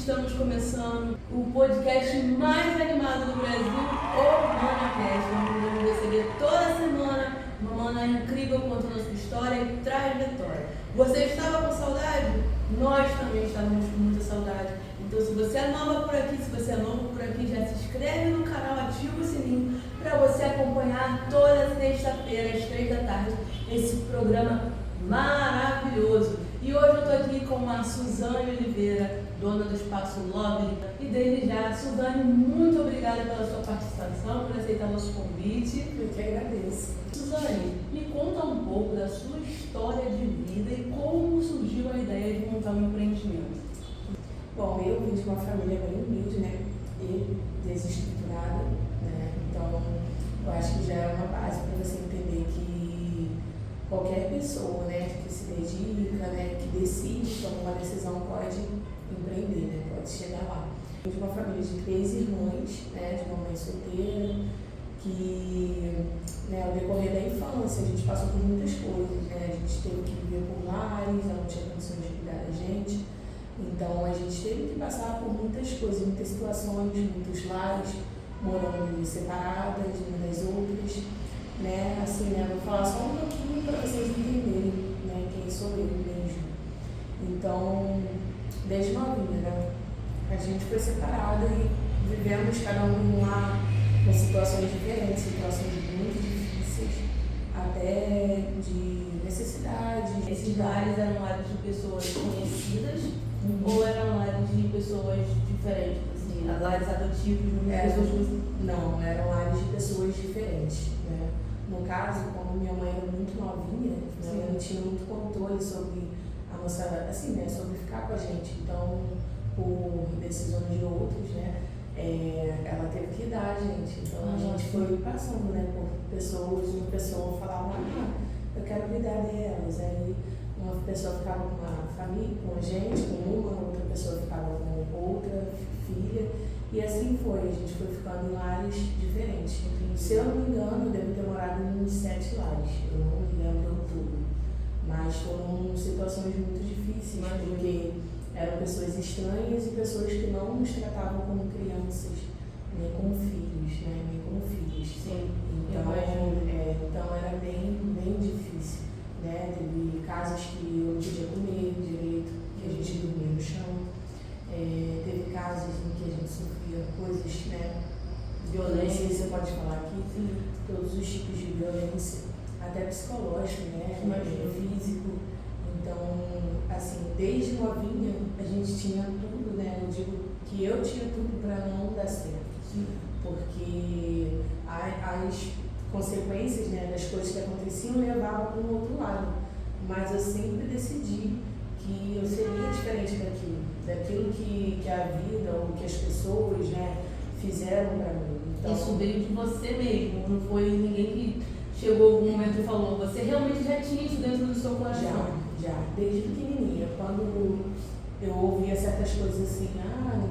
Estamos começando o podcast mais animado do Brasil, o ManaCast, onde vamos receber toda semana uma mana incrível contando a sua história e trajetória. Você estava com saudade? Nós também estávamos com muita saudade. Então, se você é nova por aqui, se você é novo por aqui, já se inscreve no canal, ativa o sininho para você acompanhar toda sexta-feira às 3 da tarde esse programa maravilhoso. E hoje eu estou aqui com a Suzane Oliveira, dona do Espaço Lovely. E desde já, Suzane, muito obrigada pela sua participação, por aceitar nosso convite. Eu que agradeço. Suzane, me conta um pouco da sua história de vida e como surgiu a ideia de montar um empreendimento. Bom, eu vim de uma família bem humilde, né? E desestruturada, né? Então, eu acho que já é uma base para você entender que qualquer pessoa, né, que se dedica, né, que decide tomar uma decisão pode empreender, né, pode chegar lá. Eu de uma família de 3 irmãs, né, de uma mãe solteira, que, né, ao decorrer da infância a gente passou por muitas coisas, né, a gente teve que viver por lares, ela não tinha condições de cuidar da gente, então a gente teve que passar por muitas coisas, muitas situações, muitos lares, morando separadas umas das outras. Né, assim, né, vou falar só um pouquinho para vocês entenderem, né, quem sou eu mesmo. Então, desde novinha, né, a gente foi separada e vivemos cada um lá com situações diferentes, situações muito difíceis, até de necessidade. Esses lares eram lares de pessoas conhecidas ou eram lares de pessoas diferentes? Assim, lares adotivos de pessoas? Não, eram lares de pessoas diferentes, né? No caso, como minha mãe era muito novinha, né, ela não tinha muito controle sobre a nossa, assim, né, sobre ficar com a gente. Então, por decisões de outros, né, ela teve que dar a gente. Então, a gente foi passando, né, por pessoas, uma pessoa falava, eu quero cuidar delas. Aí, uma pessoa ficava com uma família, com a gente, com uma, outra pessoa ficava com outra filha. E assim foi, a gente foi ficando em lares diferentes. Se eu não me engano, eu devo ter morado em 7 lares, eu não me lembro tudo. Mas foram situações muito difíceis, porque eram pessoas estranhas e pessoas que não nos tratavam como crianças, nem como filhos, né? Nem como filhos. Sim. Então era bem difícil, né? Teve casos que eu não podia comer direito, que a gente dormia no chão. Teve casos em que a gente sofria coisas, né? Violência, você pode falar aqui, todos os tipos de violência, até psicológico, né? Físico. Então, assim, desde novinha a gente tinha tudo, né? Eu digo que eu tinha tudo para não dar certo. Sim. Porque as consequências, né, das coisas que aconteciam levavam para um outro lado. Mas eu sempre decidi que eu seria diferente daquilo que a vida ou que as pessoas, né, fizeram para mim. Então, isso veio de você mesmo, não foi ninguém que chegou algum momento e falou, você realmente já tinha isso dentro do seu coração? Já, desde pequenininha, quando eu ouvia certas coisas assim,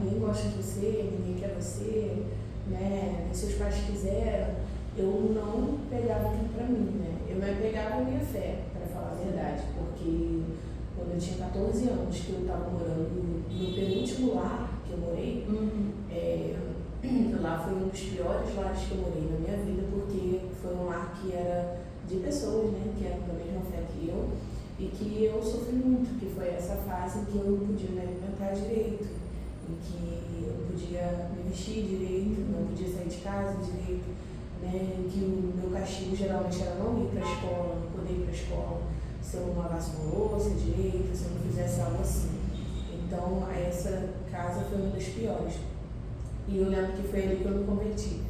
ninguém gosta de você, ninguém quer você, né, seus pais quiseram, eu não pegava aquilo para mim, né, eu me apegava à minha fé, para falar a verdade, porque quando eu tinha 14 anos, que eu estava morando no penúltimo lar que eu morei, lá foi um dos piores lares que eu morei na minha vida, porque foi um lar que era de pessoas, né, que eram da mesma fé que eu, e que eu sofri muito, que foi essa fase em que eu não podia me alimentar direito, em que eu não podia me vestir direito, não podia sair de casa direito, né, em que o meu castigo geralmente era não ir para a escola, não poder ir para a escola, se eu não lavasse uma louça direito, se eu não fizesse algo assim. Então, essa casa foi uma das piores. E eu lembro que foi ali que eu me converti,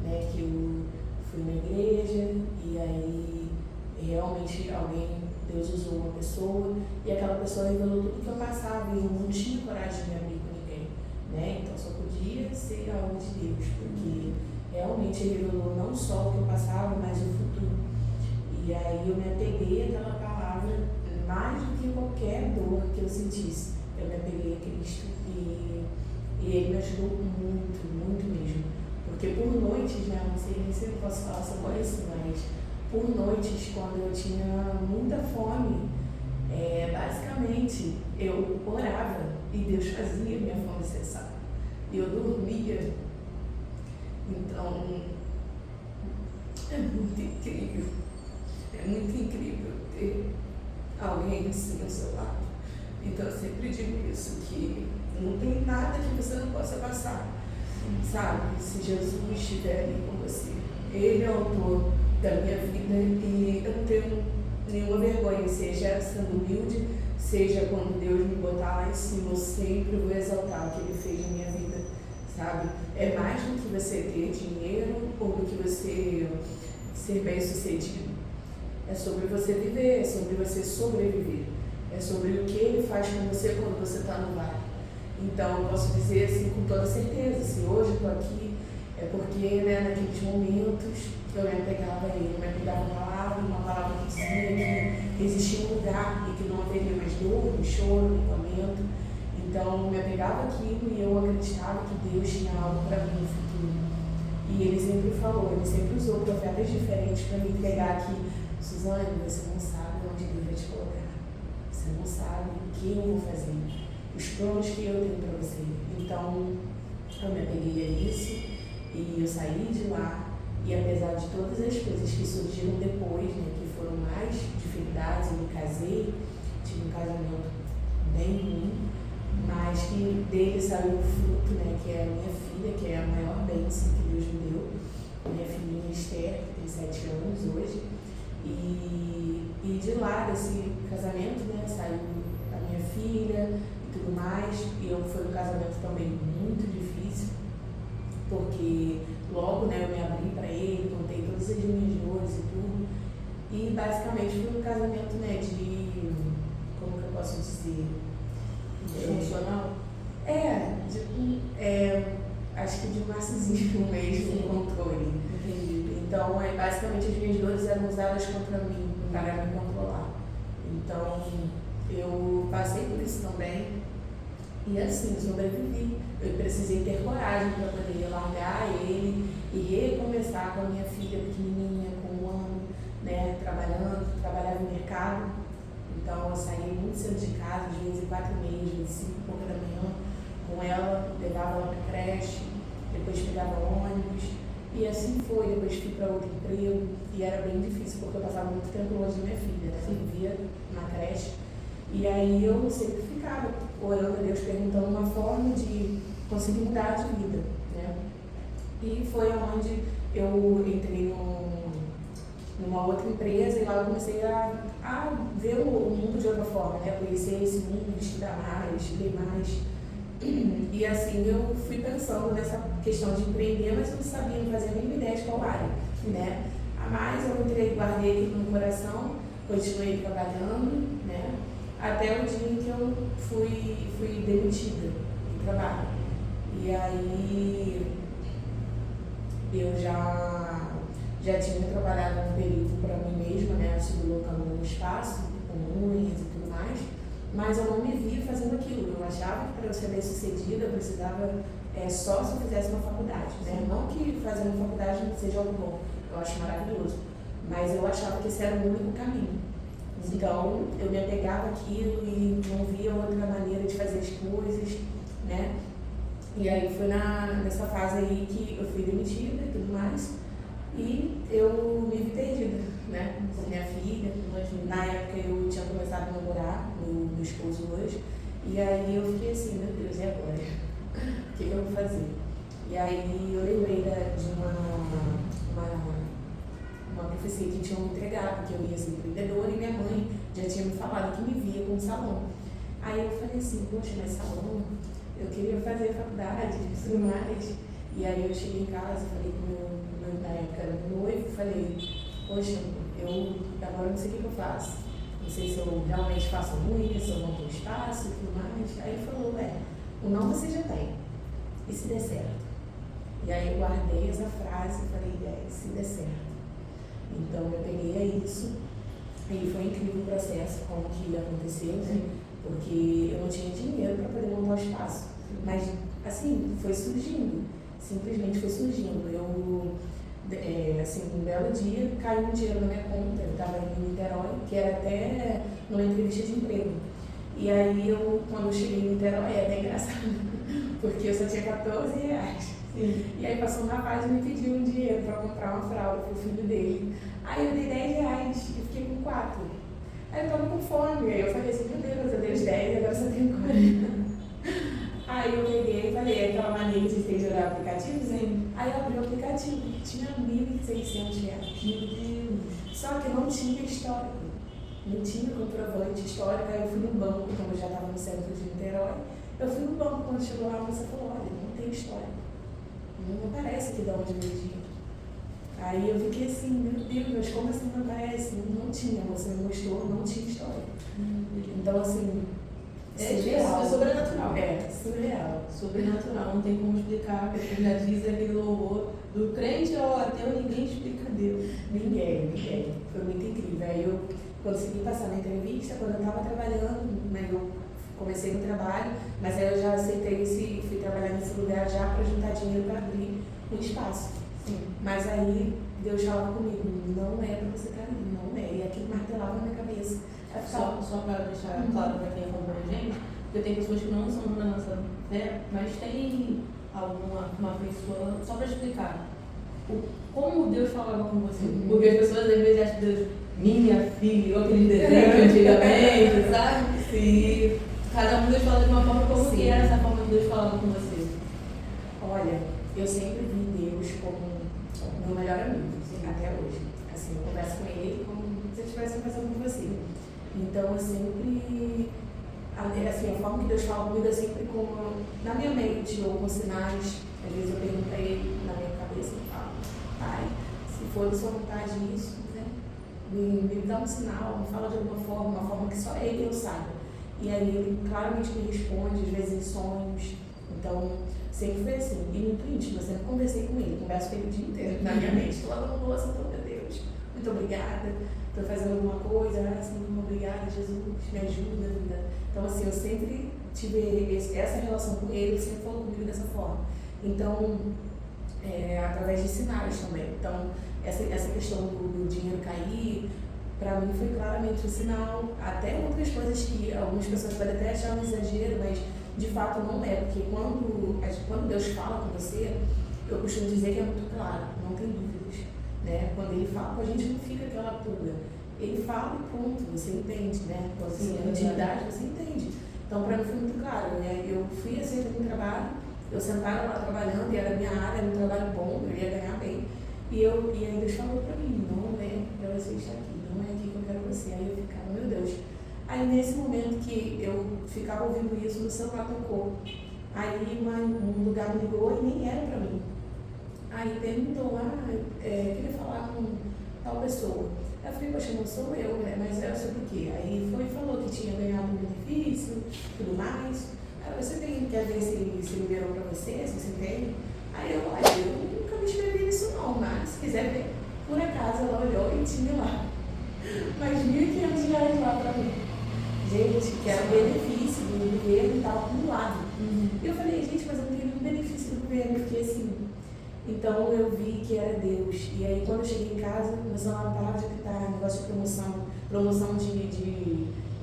né? Que eu fui na igreja e aí realmente Deus usou uma pessoa e aquela pessoa revelou tudo que eu passava e eu não tinha coragem de me abrir com ninguém, né? Então só podia ser algo de Deus, porque realmente realmente revelou não só o que eu passava, mas o futuro. E aí eu me apeguei àquela palavra mais do que qualquer dor que eu sentisse. Eu me apeguei a Cristo e Ele me ajudou muito, muito mesmo. Porque por noites, né, não sei nem se eu posso falar sobre isso, mas por noites, quando eu tinha muita fome, basicamente eu orava e Deus fazia minha fome cessar. E eu dormia. Então, é muito incrível. É muito incrível ter alguém assim ao seu lado. Então eu sempre digo isso, que não tem nada que você não possa passar, sabe? Se Jesus estiver ali com você, Ele é o autor da minha vida e eu não tenho nenhuma vergonha, seja sendo humilde, seja quando Deus me botar lá em cima, eu sempre vou exaltar o que Ele fez na minha vida, sabe? É mais do que você ter dinheiro ou do que você ser bem sucedido. É sobre você viver, é sobre você sobreviver. É sobre o que Ele faz com você quando você está no vale. Então, eu posso dizer assim com toda certeza, se hoje eu estou aqui, é porque, né, naqueles momentos eu me apegava a Ele, eu me apegava a uma palavra que dizia que existia um lugar e que não haveria mais dor, nem choro, nem lamento. Então, eu me apegava àquilo e eu acreditava que Deus tinha algo para mim no futuro. E Ele sempre falou, Ele sempre usou profetas diferentes para me entregar aqui. Suzane, você não sabe onde Deus vai te colocar. Você não sabe o que eu vou fazer. Os planos que eu tenho para você. Então, eu me apeguei a isso e eu saí de lá. E apesar de todas as coisas que surgiram depois, né, que foram mais dificuldades, eu me casei, tive um casamento bem ruim, mas que dele saiu o fruto, né, que é a minha filha, que é a maior bênção que Deus me deu. Minha filhinha Esther, que tem 7 anos hoje. E de lá desse casamento, né, saiu a minha filha e tudo mais. E foi um casamento também muito difícil, porque logo, né, eu me abri para ele, contei todas as minhas dores e tudo. E basicamente foi um casamento, né, de, como que eu posso dizer? Funcional? Acho que de narcisismo mesmo, controle. Entendi. Então, basicamente as minhas dores eram usadas contra mim, para me controlar. Então, eu passei por isso também e assim, sobrevivi. Eu precisei ter coragem para poder largar ele e recomeçar com a minha filha pequenininha, com 1 ano, né, trabalhava no mercado. Então, eu saía muito cedo de casa, às vezes 4h30, às vezes 5h pouco da manhã, com ela, levava ela para creche, depois pegava ônibus. E assim foi, depois fui para outro emprego e era bem difícil porque eu passava muito tempo longe da minha filha, né? Eu vivia na creche. E aí eu sempre ficava orando a Deus, perguntando uma forma de conseguir mudar de vida, né? E foi onde eu entrei numa outra empresa e lá eu comecei a ver o mundo de outra forma, né? Conhecer esse mundo, estudar mais, ler mais. E assim eu fui pensando nessa questão de empreender, mas eu não sabia, não fazia nenhuma ideia de qual área, né? Mas eu guardei aquilo no coração, continuei trabalhando, né? Até o dia em que eu fui demitida do trabalho. E aí eu já tinha trabalhado um período para mim mesma, né? Colocando no espaço, com unhas e tudo mais. Mas eu não me via fazendo aquilo. Eu achava que para eu ser bem sucedida eu precisava só se eu fizesse uma faculdade, né? Não que fazer uma faculdade não seja algo bom, eu acho maravilhoso, mas eu achava que esse era o único caminho. Então eu me apegava àquilo e não via outra maneira de fazer as coisas, né? E aí foi nessa fase aí que eu fui demitida e tudo mais, e eu me vi perdida, né? Com minha filha. Na época eu tinha começado a namorar meu esposo hoje, e aí eu fiquei assim, meu Deus, e agora? O que eu vou fazer? E aí eu lembrei de uma profecia que tinham me entregado, que eu ia ser empreendedora, e minha mãe já tinha me falado que me via com um salão. Aí eu falei assim, poxa, mas salão, eu queria fazer faculdade e tudo mais. E aí eu cheguei em casa, falei com meu na época era meu noivo, falei, poxa, eu agora não sei o que eu faço. Não sei se eu realmente faço unha, se eu monto um espaço e tudo mais. Aí ele falou, o não você já tem. E se der certo? E aí eu guardei essa frase e falei, se der certo. Então eu peguei isso e foi incrível o processo, como que aconteceu, né? Porque eu não tinha dinheiro para poder montar o espaço. Mas, assim, foi surgindo, simplesmente foi surgindo. Eu, assim, um belo dia, caiu um dinheiro na minha conta, eu estava em Niterói, que era até numa entrevista de emprego. E aí, quando eu cheguei em Niterói, é até engraçado, porque eu só tinha R$14. Sim. E aí passou um rapaz e me pediu um dinheiro para comprar uma fralda pro filho dele. Aí eu dei R$10 e fiquei com 4. Aí eu tava com fome, aí eu falei assim, meu Deus, eu dei os 10 agora só tenho 40. Aí eu peguei e falei, aquela mania que a gente tem de olhar aplicativos, hein? Aí eu abri o aplicativo, tinha R$1.600. Meu Deus! Só que não tinha histórico, não tinha comprovante histórico. Aí eu fui no banco, como eu já estava no centro de Niterói, eu fui no banco, quando chegou lá, a moça falou, olha, não tem histórico, não aparece aqui de onde veio o dinheiro. Aí eu fiquei assim, meu Deus, mas como assim não aparece? Não tinha, você me mostrou, não tinha história. Então assim, surreal. É sobrenatural. Surreal. Sobrenatural, não tem como explicar, porque já diz aquele louvor do crente ao ateu, ninguém explica Deus. Ninguém. Foi muito incrível. Aí eu consegui passar na entrevista, quando eu estava trabalhando, né, eu comecei no trabalho, mas aí eu já aceitei fui trabalhar nesse lugar já para juntar dinheiro para abrir um espaço. Sim. Mas aí Deus falava comigo, não é para você estar ali, não é. E aquilo martelava na minha cabeça. Só para deixar claro para quem acompanha a gente, porque tem pessoas que não são da nossa fé, mas tem uma pessoa, só para explicar, como Deus falava com você. Porque as pessoas às vezes acham Deus, minha filha, igual aquele desenho antigamente, sabe? Sim. Cada um Deus fala de uma forma como que era essa forma que Deus falava com você. Olha, eu sempre vi Deus como meu melhor amigo, até hoje. Assim, eu converso com ele como se eu estivesse conversando com você. Então, eu sempre, assim, a forma que Deus fala comigo é sempre como, na minha mente, ou com sinais. Às vezes eu pergunto a ele, na minha cabeça, eu falo, pai, se for da sua vontade isso, né, me dá um sinal, me fala de alguma forma, uma forma que só ele e eu saiba. E aí ele claramente me responde, às vezes em sonhos. Então, sempre foi assim, e muito íntimo. Eu sempre conversei com ele, converso com ele o dia inteiro na minha mente. Estou lavando louça, então, meu Deus, muito obrigada. Estou fazendo alguma coisa, assim, muito obrigada, Jesus, me ajuda, vida. Então, assim, eu sempre tive essa relação com ele, ele sempre falou comigo dessa forma. Então, através de sinais também. Então, essa questão do dinheiro cair, para mim foi claramente um sinal. Até outras coisas que algumas pessoas podem até achar um exagero, mas de fato não é, porque quando Deus fala com você, eu costumo dizer que é muito claro, não tem dúvidas, né? Quando ele fala com a gente, não fica aquela pulga. Ele fala e ponto, você entende, né? Quando você tem intimidade, você entende. Então, para mim foi muito claro, né? Eu fui aceita no trabalho, eu sentava lá trabalhando, e era a minha área, era um trabalho bom, eu ia ganhar bem. E aí Deus falou para mim, não é para você estar aqui, não é aqui que eu quero você. Aí eu ficava, meu Deus. Aí nesse momento que eu ficava ouvindo isso, no celular tocou. Aí um lugar me ligou e nem era para mim. Aí perguntou, queria falar com tal pessoa. Eu falei, poxa, não sou eu, né? Mas eu sei por quê. Aí falou que tinha ganhado um benefício, tudo mais. Aí você quer ver se liberou para você, se você tem? Aí eu nunca me inscrevi nisso não, mas se quiser ver, por acaso ela olhou e tinha lá mais R$1.500 lá para mim. Gente, que era um benefício do governo e estava acumulado. E eu falei, gente, mas eu não tenho nenhum benefício do governo. Eu fiquei assim. Então eu vi que era Deus. E aí quando eu cheguei em casa, meu celular não parava de apitar, negócio de promoção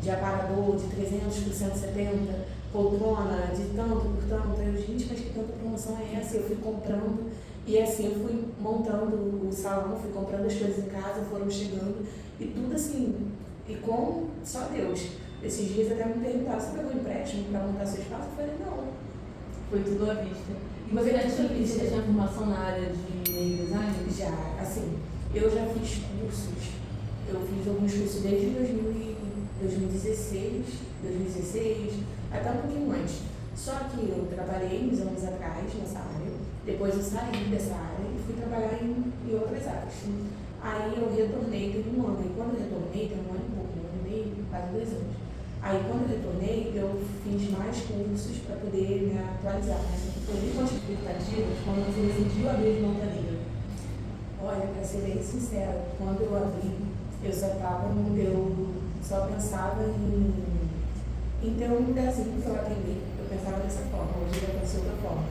de aparador de 300 por 170, poltrona de tanto por tanto. Eu, gente, mas que tanta promoção é essa? Eu fui comprando. E assim, eu fui montando o salão, fui comprando as coisas em casa, foram chegando. E tudo assim, e com só Deus. Esses dias até me perguntaram, você pegou um empréstimo para montar seu espaço? Eu falei, não. Foi tudo à vista. E você já tinha formação na área de meio design? Já, assim, eu já fiz cursos. Eu fiz alguns cursos desde 2016, até um pouquinho antes. Só que eu trabalhei uns anos atrás nessa área, depois eu saí dessa área e fui trabalhar em outras áreas. Aí eu retornei, tem um ano, e quando eu retornei, tem um ano e pouco, um ano e meio, quase 2 anos. Aí, quando eu retornei, eu fiz mais cursos para poder me atualizar. Quais são as expectativas quando você decidiu abrir de Monta Livre? Olha, para ser bem sincera, quando eu abri, eu só pensava em ter um lugarzinho para eu atender. Eu pensava dessa forma, hoje eu penso de outra forma.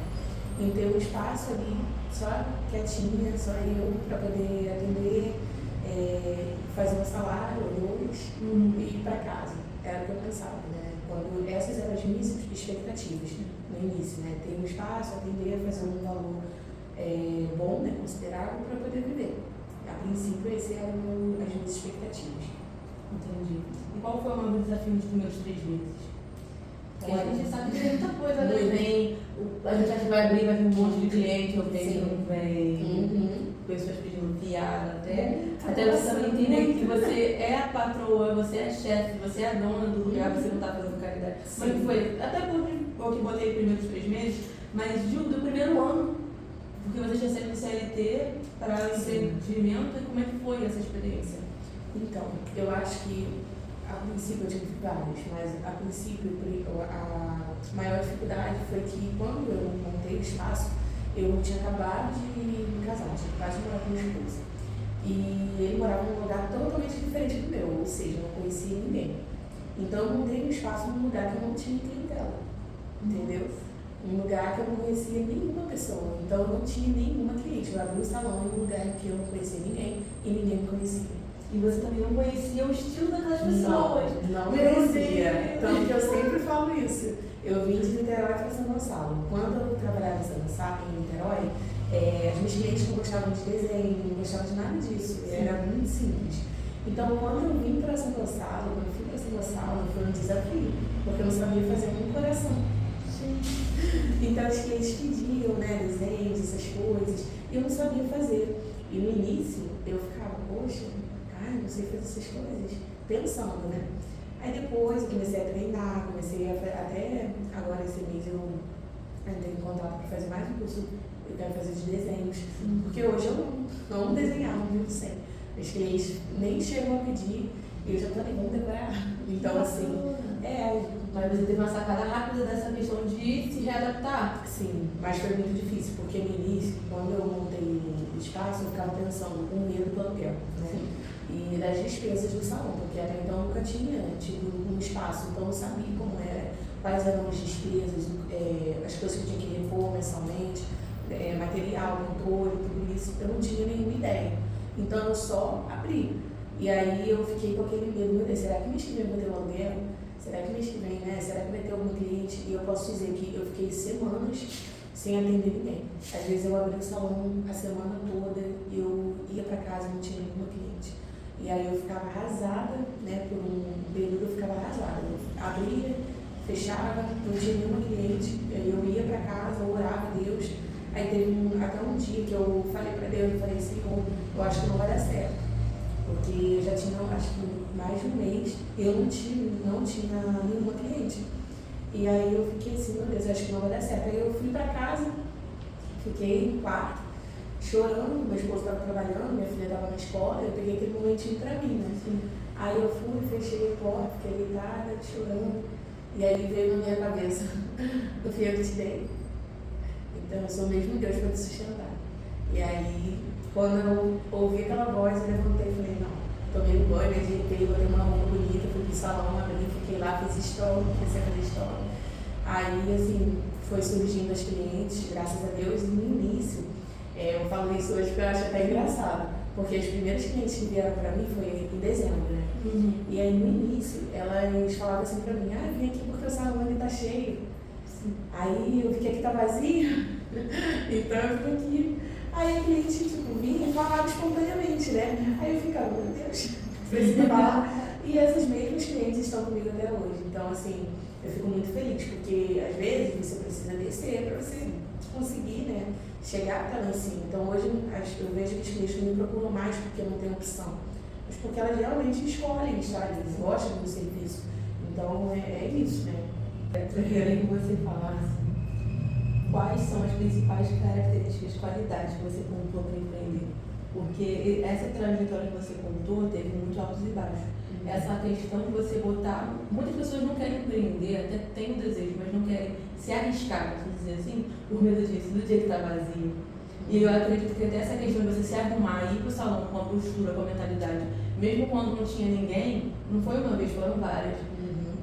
Em ter um espaço ali, só quietinha, só eu, para poder atender, fazer um salário ou dois e ir para casa. Era o que eu pensava, né? Quando essas eram as minhas expectativas no início, né? Ter um espaço, atender, fazer um valor bom, né? Considerável para poder viver. A princípio, esses eram as minhas expectativas. Entendi. E qual foi o maior desafio dos primeiros 3 meses? Porque a gente sabe que tem muita coisa, né? A gente acha que vai abrir, vai vir um monte de cliente, ou vem, não vem, pessoas pedindo piada, até você também entender que você é a patroa, você é a chefe, você é a dona do lugar, você não está fazendo caridade. Como é que foi? Até porque eu botei os primeiros 3 meses, mas do primeiro ano, porque você tinha saído do CLT para o empreendimento, e como é que foi essa experiência? Então, eu acho que a princípio eu tive vários, mas a princípio a maior dificuldade foi que quando eu montei o espaço, eu tinha acabado de me casar, tinha acabado de morar com minha esposa. E ele morava num lugar totalmente diferente do meu, ou seja, eu não conhecia ninguém. Então eu montei um espaço num lugar que eu não tinha clientela, entendeu? Um lugar que eu não conhecia nenhuma pessoa, então eu não tinha nenhuma cliente. Eu abri um salão em um lugar que eu não conhecia ninguém e ninguém me conhecia. E você também não conhecia o estilo daquelas pessoas. Não conhecia. Tanto que eu sempre falo isso. Eu vim de Niterói para São Gonçalo. Quando eu trabalhava em Niterói, as minhas clientes não gostavam de desenho, não gostavam de nada disso. Era muito simples. Então, quando eu vim para São Gonçalo, quando eu fui para São Gonçalo, foi um desafio, porque eu não sabia fazer um coração. Sim. Então, os clientes pediam, né, desenhos, essas coisas, e eu não sabia fazer. E no início, eu ficava, poxa, não sei fazer essas coisas, pensando, né? Aí depois eu comecei a treinar, até agora esse mês eu entrei em contato para fazer mais um curso, eu quero fazer de desenhos, porque hoje eu não amo desenhar, não vivo sem. Os clientes nem chegam a pedir e eu já estou nem vamos decorar. Então assim, mas você teve uma sacada rápida dessa questão de se readaptar. Sim, mas foi muito difícil, porque no início, quando eu montei o espaço, eu ficava pensando com medo do aluguel, né? Sim. E das despesas do salão, porque até então eu nunca tinha tido um espaço, então eu sabia como era, quais eram as despesas, as coisas que eu tinha que repor mensalmente, material, controle, tudo isso, eu não tinha nenhuma ideia. Então eu só abri. E aí eu fiquei com aquele medo, meu Deus, será que mês que vem eu vou ter um aluguel? Será que mês que vem, né? Será que vai ter algum cliente? E eu posso dizer que eu fiquei semanas sem atender ninguém. Às vezes eu abri o salão a semana toda, eu ia para casa e não tinha nenhuma cliente. E aí eu ficava arrasada, né? Por um período eu ficava arrasada. Eu abria, fechava, não tinha nenhuma cliente, eu ia para casa, eu orava a Deus. Aí teve até um dia que eu falei para Deus, eu falei, Senhor, eu acho que não vai dar certo. Porque eu já tinha, acho que mais de um mês, eu não tinha nenhuma cliente. E aí eu fiquei assim, meu Deus, acho que não vai dar certo. Aí eu fui para casa, fiquei no quarto, chorando, meu esposo estava trabalhando, minha filha estava na escola, eu peguei aquele momentinho para mim, né? Assim. Aí eu fui, fechei a porta, fiquei deitada, chorando. E aí veio na minha cabeça, no fim eu te dei. Então eu sou o mesmo Deus para te sustentar. E aí, quando eu ouvi aquela voz, eu levantei e falei, não. Tomei um banho, me ajeitei, botei uma roupa bonita, fui pro salão, abri, fiquei lá, fiz história, comecei a fazer história. Aí, assim, foi surgindo as clientes, graças a Deus, e no início, eu falo isso hoje porque eu acho até engraçado, porque as primeiras clientes que vieram pra mim foi em dezembro, né? E aí, no início, elas falavam assim pra mim, vem aqui porque o salão ali tá cheio. Sim. Aí, eu vi que aqui tá vazio, então eu fico aqui. Aí a cliente, tipo, vinha e falava espontaneamente, né? Aí eu ficava, meu Deus, precisa falar. E essas mesmas clientes estão comigo até hoje. Então, assim, eu fico muito feliz, porque às vezes você precisa descer para você conseguir, né, chegar até lá em cima. Então, hoje eu vejo que os clientes não me procuram mais porque eu não tenho opção, mas porque elas realmente escolhem estar ali, gostam do serviço. Então, é isso, né? Eu queria que você falasse quais são as principais características, qualidades que você contou para empreender. Porque essa trajetória que você contou teve muitos altos e baixos. essa questão de você botar... Muitas pessoas não querem empreender, até têm o desejo, mas não querem se arriscar, vamos dizer assim, por medo disso, do dia que está vazio. E eu acredito que até essa questão de você se arrumar e ir para o salão com a postura, com a mentalidade, mesmo quando não tinha ninguém, não foi uma vez, foram várias.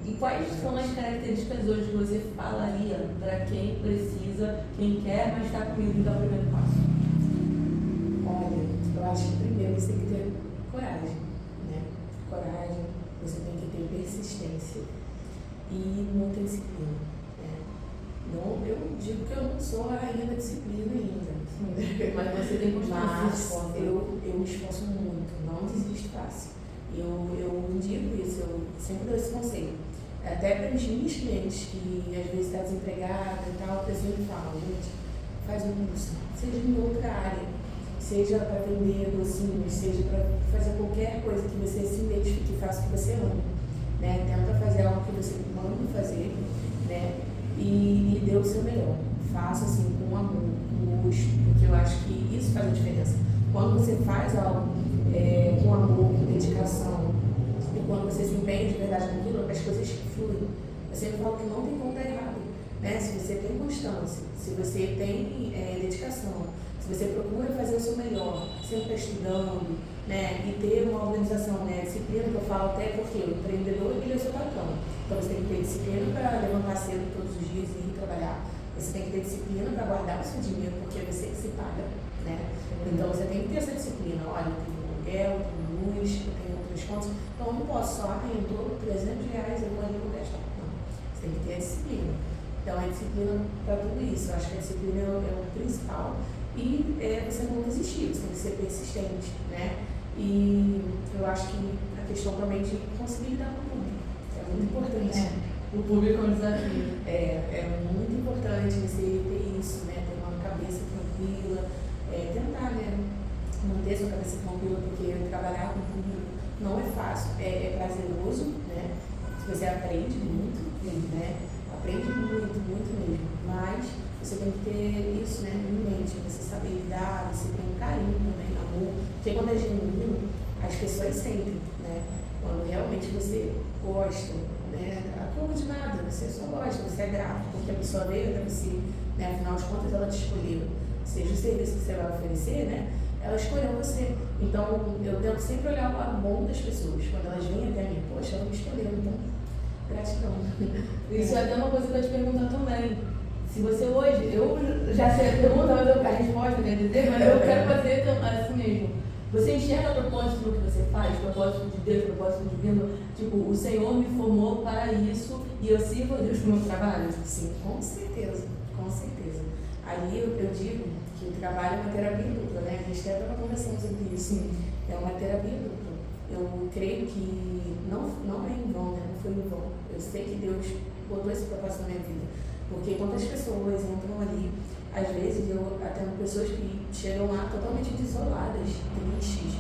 E quais são as características hoje que você falaria para quem precisa, quem quer, mas está com medo de dar o primeiro passo? Olha, eu acho que primeiro você tem que ter coragem, né? Coragem, você tem que ter persistência e muita disciplina, né? Não, eu digo que eu não sou a rainha da disciplina ainda. Mas você tem constância. Mas eu me esforço muito, não desisto fácil. Eu digo isso, eu sempre dou esse conselho. Até para os meus clientes que às vezes está desempregado e tal, eu sempre falo, gente, faz um curso, seja em outra área, seja para vender docinhos, seja para fazer qualquer coisa que você se identifique e faça o que você ama, né? Tenta fazer algo que você ama fazer, né? E dê o seu melhor. Faça assim com amor, com gosto, porque eu acho que isso faz a diferença. Quando você faz algo com amor, com dedicação, e quando você se empenha de verdade naquilo, as coisas fluem. Eu sempre falo que não tem como dar errado, né? Se você tem constância, se você tem dedicação, se você procura fazer o seu melhor, sempre estudando, né? E ter uma organização, né? Disciplina, que eu falo até porque o empreendedor ele é o seu patrão. Então você tem que ter disciplina para levantar cedo todos os dias e ir trabalhar. Você tem que ter disciplina para guardar o seu dinheiro, porque é você que se paga, né? Então você tem que ter essa disciplina. Olha, eu tenho aluguel, eu tenho luz, eu tenho outras contas. Então eu não posso só, eu dou R$300, eu vou ali no gastar. Não. Você tem que ter a disciplina. Então é disciplina para tudo isso. Eu acho que a disciplina é o principal. E você não desistir, você tem que ser persistente, né? E eu acho que a questão também de conseguir lidar com o público é muito importante. O público é um desafio. É muito importante você ter isso, né? Ter uma cabeça tranquila, tentar, né? Manter sua cabeça tranquila, porque trabalhar com o público não é fácil, é prazeroso, né? Você aprende muito, né? Aprende muito, muito mesmo, mas você tem que ter isso, né, em mente, você saber lidar, você tem um carinho também, amor, porque quando é genuíno, as pessoas sentem, né? Quando realmente você gosta, né? A troco de nada, você só gosta, você é grato, porque a pessoa veio até você, né? Afinal de contas, ela te escolheu. Seja o serviço que você vai oferecer, né? Ela escolheu você. Então, eu tento sempre olhar o lado bom das pessoas. Quando elas vêm até mim, poxa, ela me escolheu, então, gratidão. Isso é até uma coisa que eu te perguntar também. Se você hoje, eu já sei a pergunta, mas a resposta, quer dizer, mas eu quero fazer assim mesmo. Você enxerga propósito no que você faz? Propósito de Deus, propósito divino? Tipo, o Senhor me formou para isso e eu sirvo a Deus com o meu trabalho? Sim, com certeza, com certeza. Ali eu digo que o trabalho é uma terapia dupla, né? A gente até estava conversando sobre isso. Sim. É uma terapia dupla. Eu creio que não é em vão, né? Não foi em vão. Eu sei que Deus botou esse propósito na minha vida. Porque quantas pessoas entram ali, às vezes eu atendo pessoas que chegam lá totalmente desoladas, tristes,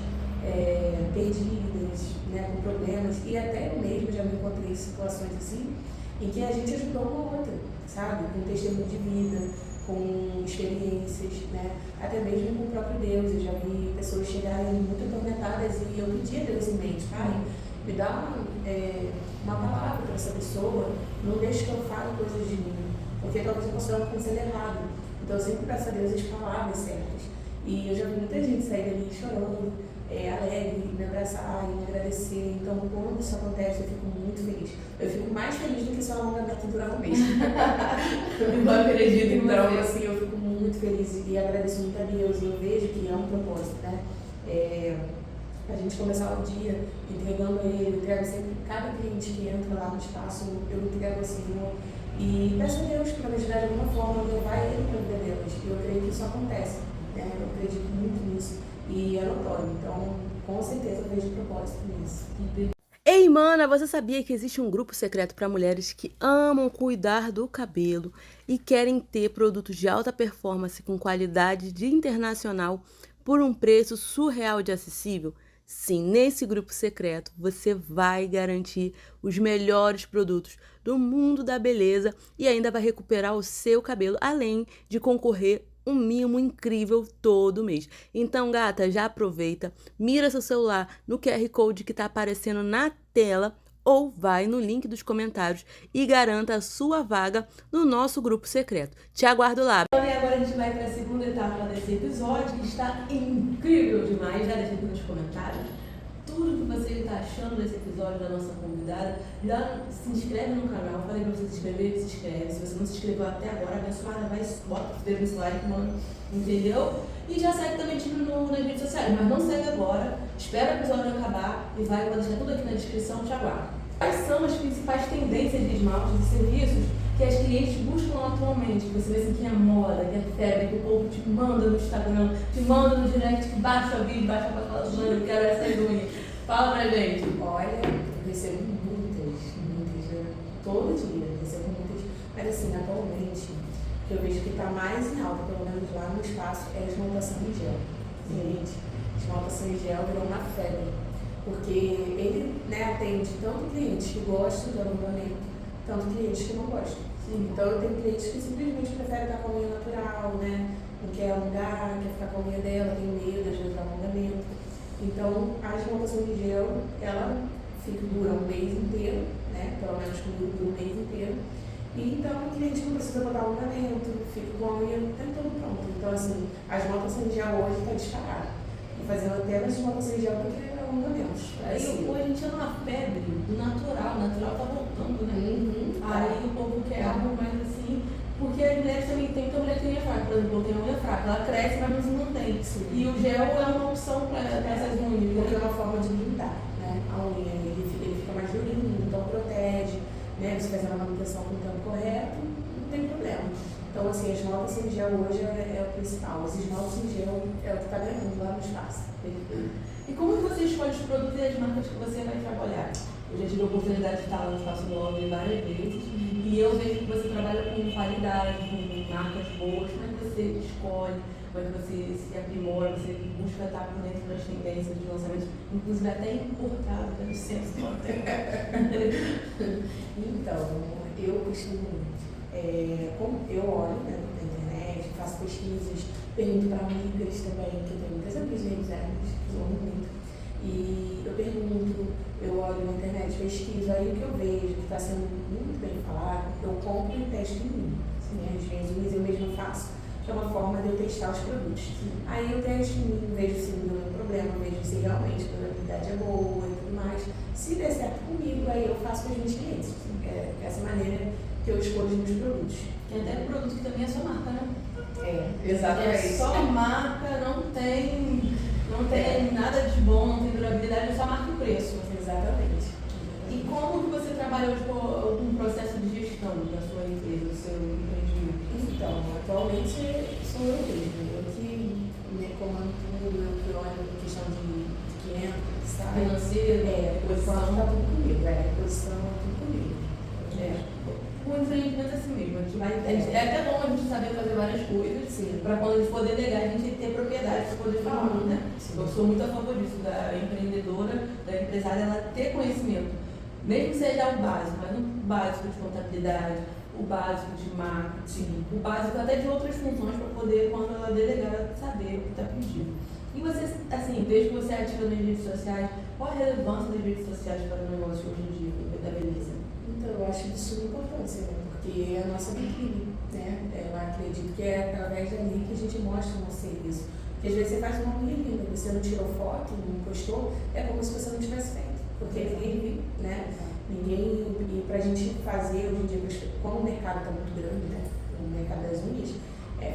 perdidas, né, com problemas, e até eu mesmo já me encontrei em situações assim, em que a gente ajudou uma outra, sabe? Com testemunho de vida, com experiências, né? Até mesmo com o próprio Deus. Eu já vi pessoas chegarem muito atormentadas e eu pedi a Deus em mente, Pai, me dá uma palavra para essa pessoa, não deixe que eu fale coisas de mim, porque talvez eu possa dar um conselho errado. Então eu sempre peço a Deus as palavras certas. E eu já vi muita gente sair dali chorando, alegre, me abraçar e me agradecer. Então quando isso acontece eu fico muito feliz. Eu fico mais feliz do que se o alongamento durar um mês. Eu acredito em Então você. assim, eu fico muito feliz e agradeço muito a Deus. E eu vejo que é um propósito, né? A gente começar o dia entregando a Ele, eu entrego sempre cada cliente que entra lá no espaço, eu entrego ao Senhor e peço a Deus que, na verdade, de alguma forma, levar Ele para a vida delas. E eu creio que isso acontece, né? Eu acredito muito nisso e é notório. Então, com certeza, eu vejo propósito nisso. Ei, mana, você sabia que existe um grupo secreto para mulheres que amam cuidar do cabelo e querem ter produtos de alta performance com qualidade de internacional por um preço surreal de acessível? Sim, nesse grupo secreto você vai garantir os melhores produtos do mundo da beleza e ainda vai recuperar o seu cabelo, além de concorrer um mimo incrível todo mês. Então, gata, já aproveita, mira seu celular no QR Code que tá aparecendo na tela ou vai no link dos comentários e garanta a sua vaga no nosso grupo secreto. Te aguardo lá. E agora a gente vai para a segunda etapa desse episódio, que está incrível demais. Já deixa aqui nos comentários tudo que você está achando desse episódio da nossa convidada. Já se inscreve no canal, falei para você se inscrever, se inscreve. Se você não se inscreveu até agora, abençoada, vai, bota esse like, mano, entendeu? E já segue também nas redes sociais, mas não segue agora, espera o episódio acabar e vai, vou deixar tudo aqui na descrição, te aguardo. Quais são as principais tendências de esmaltes e serviços que as clientes buscam atualmente? Que você vê assim, que é moda, que é febre, que o povo te manda no Instagram, te manda no direct, que baixa o vídeo, baixa pra falar, eu quero essas unhas. Fala pra gente. Olha, eu recebo muitas, né? Todo dia eu recebo muitas. Mas assim, atualmente, o que eu vejo que está mais em alta, pelo menos lá no espaço, é a esmaltação em gel. Gente, esmaltação em gel virou uma febre. Porque ele, né, atende tanto clientes que gostam do alongamento, tanto clientes que não gostam. Sim. Então eu tenho clientes que simplesmente preferem estar com a unha natural, né? Não quer alongar, quer ficar com a unha dela, tem medo às vezes do alongamento. Então a esmaltação de gel, ela dura um mês inteiro, né? Pelo menos comigo dura um mês inteiro. E então o cliente não precisa botar alongamento, fica com a unha o tempo todo pronto. Então assim, a esmaltação de gel hoje está disparada. Estou fazendo até mais esmaltação de gel do que alongamentos. Aí hoje a gente é numa febre do natural, o natural tá voltando, né? Aí o povo quer algo mais assim, porque as mulheres também tem muita mulher que tem unha fraca, por exemplo, eu tenho unha fraca, ela cresce, mas não se mantém. E o gel é uma opção para essas unhas. Porque é uma forma de blindar, né? A unha, ele fica mais durinho, então protege, né? Você faz a manutenção com o tempo correto, não tem problema. Então, assim, a esmaltação em gel hoje é o principal. Os esmaltes em gel é o que está ganhando lá no espaço. E como que você escolhe os produtos e as marcas que você vai trabalhar? Eu já tive a oportunidade de estar lá no Espaço Nobre várias vezes e eu vejo que você trabalha com qualidade, com marcas boas. Como é que você escolhe? Como é que você se aprimora? Você busca estar por dentro das tendências de lançamentos, inclusive até importado pelo senso do hotel. Então, eu costumo, como eu olho, né, na internet, faço pesquisas, pergunto para amigas também, que eu tenho muitas amigas que eu amo muito. E eu pergunto, eu olho na internet, pesquiso, aí o que eu vejo que está sendo muito bem falado, eu compro e testo em mim. As minhas unhas eu mesma faço, que é uma forma de eu testar os produtos. Aí eu testo em mim, vejo se não deu problema, vejo se realmente a durabilidade é boa e tudo mais. Se der certo comigo, aí eu faço com os meus clientes. É essa maneira que eu escolho os meus produtos. Tem até produto que também é sua marca, né? Exatamente. É só marca, não tem nada de bom, não tem durabilidade, é só marca e preço. Exatamente. E como que você trabalhou algum processo de gestão da sua empresa, do seu empreendimento? Então, atualmente sou eu mesmo. Eu que comando tudo, eu que olho a questão de cliente, sabe? Financeiro, posição, está tudo comigo. Posição, tudo comigo. O empreendimento é assim mesmo, é até bom a gente saber fazer várias coisas, para quando a gente for delegar, a gente ter propriedade para poder falar, né? Eu sou muito a favor disso, da empreendedora, da empresária, ela ter conhecimento, mesmo que seja o básico, mas o básico de contabilidade, o básico de marketing, o básico até de outras funções, para poder, quando ela delegar, ela saber o que está pedindo. E você, assim, desde que você é ativa nas redes sociais, qual a relevância das redes sociais para o negócio hoje em dia, da beleza? Então, eu acho de suma importância, né? Porque é a nossa vitrine, né? Eu acredito que é através dali que a gente mostra o nosso serviço. Porque às vezes você faz uma unha linda, você não tirou foto, não postou, é como se você não tivesse feito. Porque ninguém viu, né? Ninguém. E pra gente fazer hoje em dia, como o mercado está muito grande, né? O mercado das unhas,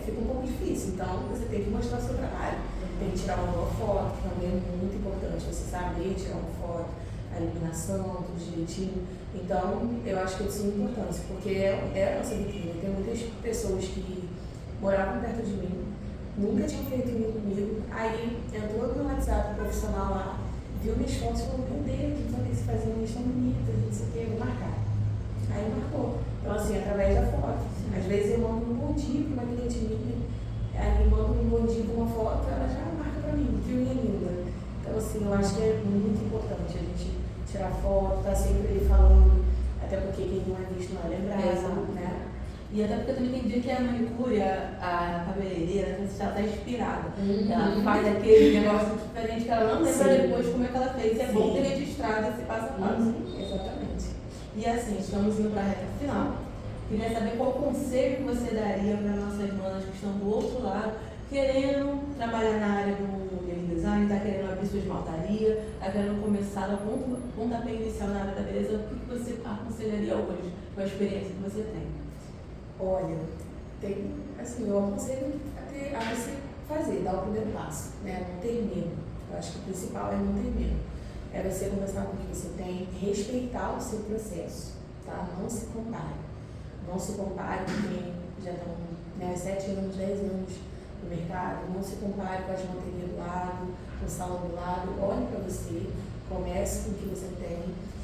fica um pouco difícil. Então, você tem que mostrar o seu trabalho. Tem que tirar uma boa foto, que também é muito importante você saber tirar uma foto, a iluminação, tudo direitinho. Então, eu acho que é de suma importância, porque é a nossa vitrine. Tem muitas pessoas que moravam perto de mim, nunca tinham feito unha comigo, aí entrou no meu WhatsApp profissional lá, viu minhas fotos e falou: meu Deus, não sabia que se fazia unhas tão bonitas, não sei o que, vou marcar. Aí marcou. Então, assim, através da foto. Às vezes eu mando um bom dia para uma cliente minha, aí mando um bom dia com uma foto, ela já marca para mim, que unha linda. Então, assim, eu acho que é muito importante a gente tirar foto, tá sempre ali falando, até porque quem não é visto não é lembrado, né? E até porque também tem dia que a manicure, a cabeleireira, ela tá inspirada. Ela faz aquele negócio diferente que ela não lembra depois como é que ela fez. É bom ter registrado esse passo a passo. Exatamente. E assim, estamos indo para a reta final. Queria saber qual conselho que você daria para nossas manas que estão do outro lado, querendo trabalhar na área do game design, está querendo abrir sua esmaltaria, está querendo começar a pontapé inicial na área da beleza. O que você aconselharia hoje com a experiência que você tem? Olha, eu aconselho a você fazer, dar o primeiro passo, né? Não ter medo. Eu acho que o principal é não ter medo. É você conversar com o que você tem, respeitar o seu processo, tá? Não se compare. Não se compare com quem já estão 7 anos, 10 anos no mercado. Não se compare com a esmalteria do lado, com o salão do lado. Olhe para você, comece com o que você tem,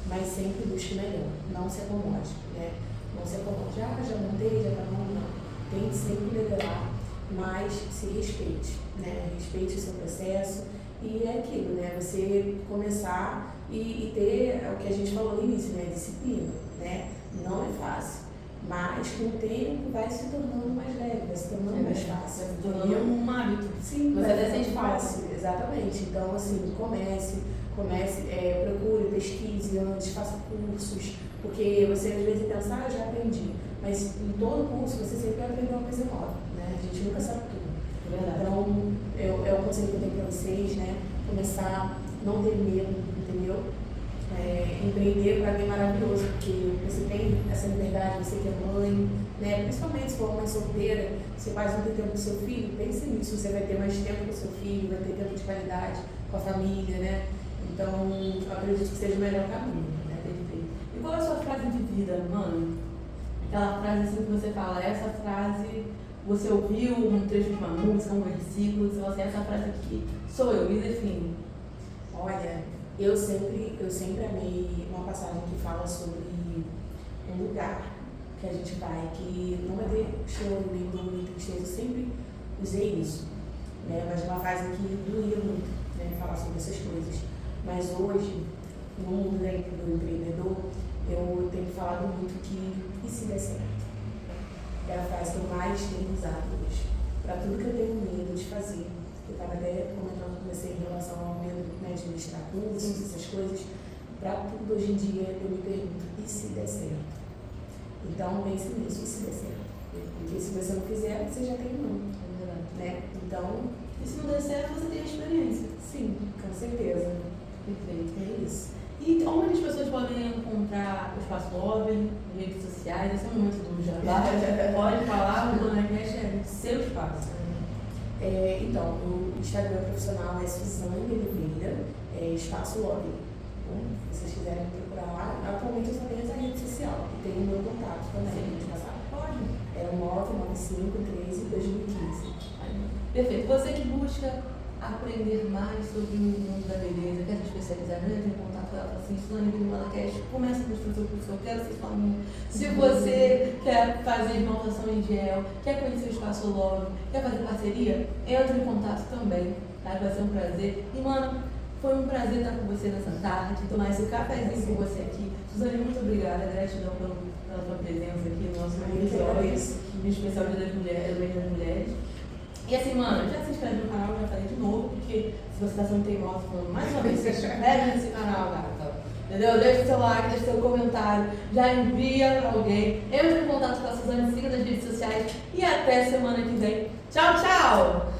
mas sempre busque melhor. Não se acomode, né? Não se acomode. Já montei, já tá bom, não. Tente sempre melhorar, mas se respeite, né? Respeite o seu processo. E é aquilo, né? Você começar e ter o que a gente falou no início, né? Disciplina, né? Não é fácil. Mas com o tempo vai se tornando mais leve, vai se tornando mais fácil. Vai se tornando um hábito. Sim, mas vai até sente fácil. Exatamente. Então, assim, comece, procure, pesquise antes, faça cursos, porque você às vezes pensa, já aprendi. Mas em todo curso você sempre vai aprender uma coisa nova, né? A gente nunca sabe tudo. Então, é o conselho que eu tenho para vocês, né? Começar, não ter medo, entendeu? Empreender para mim é maravilhoso, porque você tem essa liberdade, você que é mãe, né? Principalmente se for mãe solteira, você faz muito tempo com seu filho, pense nisso, você vai ter mais tempo com seu filho, vai ter tempo de qualidade com a família, né? Então, eu acredito que seja o melhor caminho, né? E qual é a sua frase de vida, mano? Aquela frase assim que você fala, essa frase, você ouviu um trecho de uma música, um versículo, você fala assim, essa frase aqui, sou eu, me define. Olha, eu sempre amei uma passagem que fala sobre um lugar que a gente vai, que não vai ter choro, nem dor, nem tristeza. Eu sempre usei isso, né? Mas uma fase que doía muito, né? Falar sobre essas coisas. Mas hoje, no mundo do empreendedor, eu tenho falado muito que e se der certo? É a frase que eu mais tenho usado hoje. Para tudo que eu tenho medo de fazer. Eu estava até comentando com você em relação ao medo, né, de ministrar cursos, essas coisas. Para tudo hoje em dia eu me pergunto, e se der certo? Então pense nisso, e se der certo? Porque se você não fizer, você já tem não. Né? Então, e se não der certo, você tem a experiência. Sim, com certeza. Perfeito. É isso. E onde as pessoas podem encontrar o Espaço Love, redes sociais? Esse é o momento do jabá. Pode falar, o Monacast é seu espaço. Então, o Instagram profissional é Suzane Oliveira, Espaço Love. Então, se vocês quiserem procurar lá, atualmente eu só tenho essa rede social e tem o meu contato também. Pode. É o 99513-2015. Perfeito. Você que busca aprender mais sobre o mundo da beleza, quer se especializar, entra em contato com ela, fala assim, Suzane, vem no Monacast, começa a construir o seu curso, eu quero ser sua aluna. Se você quer fazer esmaltação em gel, quer conhecer o Espaço Love, quer fazer parceria, entra em contato também, tá? Vai ser um prazer. E, mano, foi um prazer estar com você nessa tarde, tomar esse cafezinho com você aqui. Suzane, muito obrigada, gratidão pela sua presença aqui no nosso episódio, em especial Dia das Mulheres, mês das Mulheres. E assim, mano, já se inscreve no canal, já falei de novo, porque se você está sendo teimoso, falando mais uma vez, se inscreve nesse canal, gata. Entendeu? Deixa o seu like, deixa o seu comentário, já envia para alguém, entra em contato com a Suzane, siga nas redes sociais e até semana que vem. Tchau, tchau!